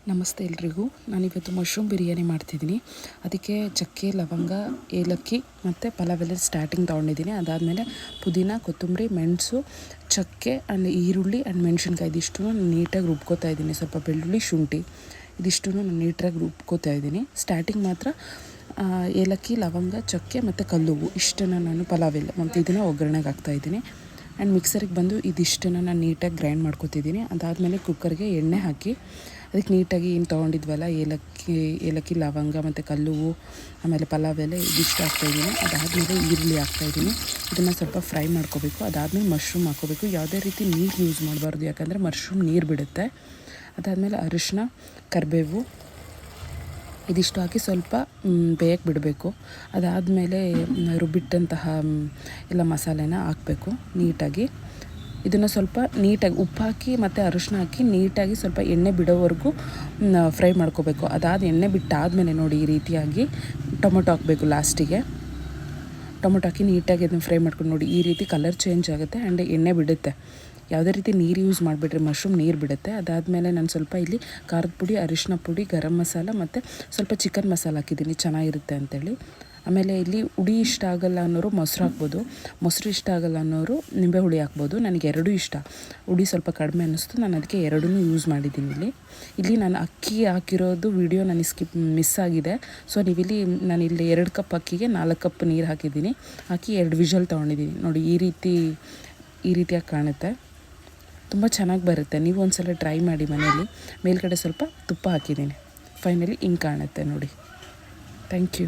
ನಮಸ್ತೆ ಎಲ್ರಿಗೂ. ನಾನಿವತ್ತು ಮಶ್ರೂಮ್ ಬಿರಿಯಾನಿ ಮಾಡ್ತಿದ್ದೀನಿ. ಅದಕ್ಕೆ ಚಕ್ಕೆ, ಲವಂಗ, ಏಲಕ್ಕಿ ಮತ್ತು ಪಲಾವ್ ಎಲೆ ಸ್ಟಾರ್ಟಿಂಗ್ ತೊಗೊಂಡಿದ್ದೀನಿ. ಅದಾದಮೇಲೆ ಪುದೀನ, ಕೊತ್ತಂಬರಿ, ಮೆಣಸು, ಚಕ್ಕೆ ಆ್ಯಂಡ್ ಈರುಳ್ಳಿ ಆ್ಯಂಡ್ ಮೆಣಸಿನ್ಕಾಯಿ ಇದಿಷ್ಟು ನೀಟಾಗಿ ರುಬ್ಕೋತಾ ಇದ್ದೀನಿ. ಸ್ವಲ್ಪ ಬೆಳ್ಳುಳ್ಳಿ, ಶುಂಠಿ ಇದಿಷ್ಟು ನಾನು ನೀಟಾಗಿ ರುಬ್ಕೋತಾ ಇದ್ದೀನಿ. ಸ್ಟಾರ್ಟಿಂಗ್ ಮಾತ್ರ ಏಲಕ್ಕಿ, ಲವಂಗ, ಚಕ್ಕೆ ಮತ್ತು ಕಲ್ಲುವು ಇಷ್ಟನ್ನು ನಾನು ಪಲಾವ್ ಎಲೆ ಮತ್ತು ಇದನ್ನು ಒಗ್ಗರಣೆಗೆ ಹಾಕ್ತಾಯಿದ್ದೀನಿ. ಆ್ಯಂಡ್ ಮಿಕ್ಸರಿಗೆ ಬಂದು ಇದಿಷ್ಟನ್ನು ನಾನು ನೀಟಾಗಿ ಗ್ರೈಂಡ್ ಮಾಡ್ಕೊತಿದ್ದೀನಿ. ಅದಾದಮೇಲೆ ಕುಕ್ಕರ್ಗೆ ಎಣ್ಣೆ ಹಾಕಿ ಅದಕ್ಕೆ ನೀಟಾಗಿ ಏನು ತೊಗೊಂಡಿದ್ವಲ್ಲ ಏಲಕ್ಕಿ, ಲವಂಗ ಮತ್ತು ಕಲ್ಲುವು, ಆಮೇಲೆ ಪಲಾವ್ ಎಲೆ ಇದಿಷ್ಟು ಹಾಕ್ತಾಯಿದ್ದೀನಿ. ಅದಾದಮೇಲೆ ಈರುಳ್ಳಿ ಹಾಕ್ತಾಯಿದ್ದೀನಿ. ಇದನ್ನು ಸ್ವಲ್ಪ ಫ್ರೈ ಮಾಡ್ಕೋಬೇಕು. ಅದಾದಮೇಲೆ ಮಶ್ರೂಮ್ ಹಾಕ್ಕೋಬೇಕು. ಯಾವುದೇ ರೀತಿ ನೀರು ಯೂಸ್ ಮಾಡಬಾರ್ದು, ಯಾಕಂದರೆ ಮಶ್ರೂಮ್ ನೀರು ಬಿಡುತ್ತೆ. ಅದಾದಮೇಲೆ ಅರಿಶಿನ, ಕರಿಬೇವು ಇದಿಷ್ಟು ಹಾಕಿ ಸ್ವಲ್ಪ ಬೇಯಕ್ಕೆ ಬಿಡಬೇಕು. ಅದಾದಮೇಲೆ ರುಬ್ಬಿಟ್ಟಂತಹ ಎಲ್ಲ ಮಸಾಲೆನ ಹಾಕಬೇಕು ನೀಟಾಗಿ. ಇದನ್ನು ಸ್ವಲ್ಪ ನೀಟಾಗಿ ಉಪ್ಪು ಹಾಕಿ ಮತ್ತು ಅರಿಶಿನ ಹಾಕಿ ನೀಟಾಗಿ ಸ್ವಲ್ಪ ಎಣ್ಣೆ ಬಿಡೋವರೆಗೂ ಫ್ರೈ ಮಾಡ್ಕೋಬೇಕು. ಎಣ್ಣೆ ಬಿಟ್ಟಾದಮೇಲೆ ನೋಡಿ ಈ ರೀತಿಯಾಗಿ ಟೊಮೊಟೊ ಹಾಕಬೇಕು. ಲಾಸ್ಟಿಗೆ ಟೊಮೊಟೊ ಹಾಕಿ ನೀಟಾಗಿ ಅದನ್ನು ಫ್ರೈ ಮಾಡ್ಕೊಂಡು ನೋಡಿ ಈ ರೀತಿ ಕಲರ್ ಚೇಂಜ್ ಆಗುತ್ತೆ ಆ್ಯಂಡ್ ಎಣ್ಣೆ ಬಿಡುತ್ತೆ. ಯಾವುದೇ ರೀತಿ ನೀರು ಯೂಸ್ ಮಾಡಿಬಿಟ್ರೆ ಮಶ್ರೂಮ್ ನೀರು ಬಿಡುತ್ತೆ. ಅದಾದಮೇಲೆ ನಾನು ಸ್ವಲ್ಪ ಇಲ್ಲಿ ಖಾರದ ಪುಡಿ, ಅರಿಶಿನ ಪುಡಿ, ಗರಂ ಮಸಾಲ ಮತ್ತು ಸ್ವಲ್ಪ ಚಿಕನ್ ಮಸಾಲ ಹಾಕಿದ್ದೀನಿ ಚೆನ್ನಾಗಿರುತ್ತೆ ಅಂಥೇಳಿ. ಆಮೇಲೆ ಇಲ್ಲಿ ಹುಳಿ ಇಷ್ಟ ಆಗೋಲ್ಲ ಅನ್ನೋರು ಮೊಸರು ಹಾಕ್ಬೋದು, ಮೊಸರು ಇಷ್ಟ ಆಗೋಲ್ಲ ಅನ್ನೋರು ನಿಂಬೆ ಹುಳಿ ಹಾಕ್ಬೋದು. ನನಗೆ ಎರಡೂ ಇಷ್ಟ. ಹುಳಿ ಸ್ವಲ್ಪ ಕಡಿಮೆ ಅನ್ನಿಸ್ತು, ನಾನು ಅದಕ್ಕೆ ಎರಡೂ ಯೂಸ್ ಮಾಡಿದ್ದೀನಿ. ಇಲ್ಲಿ ನಾನು ಅಕ್ಕಿ ಹಾಕಿರೋದು ವಿಡಿಯೋ ನನಗೆ ಮಿಸ್ ಆಗಿದೆ. ಸೊ ನಾನಿಲ್ಲಿ 2 ಕಪ್ ಅಕ್ಕಿಗೆ 4 ಕಪ್ ನೀರು ಹಾಕಿದ್ದೀನಿ. ಹಾಕಿ 2 ವಿಷಲ್ ತೊಗೊಂಡಿದ್ದೀನಿ. ನೋಡಿ ಈ ರೀತಿಯಾಗಿ ಕಾಣುತ್ತೆ. ತುಂಬ ಚೆನ್ನಾಗಿ ಬರುತ್ತೆ. ನೀವು ಒಂದ್ಸಲ ಟ್ರೈ ಮಾಡಿ ಮನೇಲಿ. ಮೇಲ್ಗಡೆ ಸ್ವಲ್ಪ ತುಪ್ಪ ಹಾಕಿದ್ದೀನಿ. ಫೈನಲಿ ಹಿಂಗೆ ಕಾಣುತ್ತೆ ನೋಡಿ. Thank you.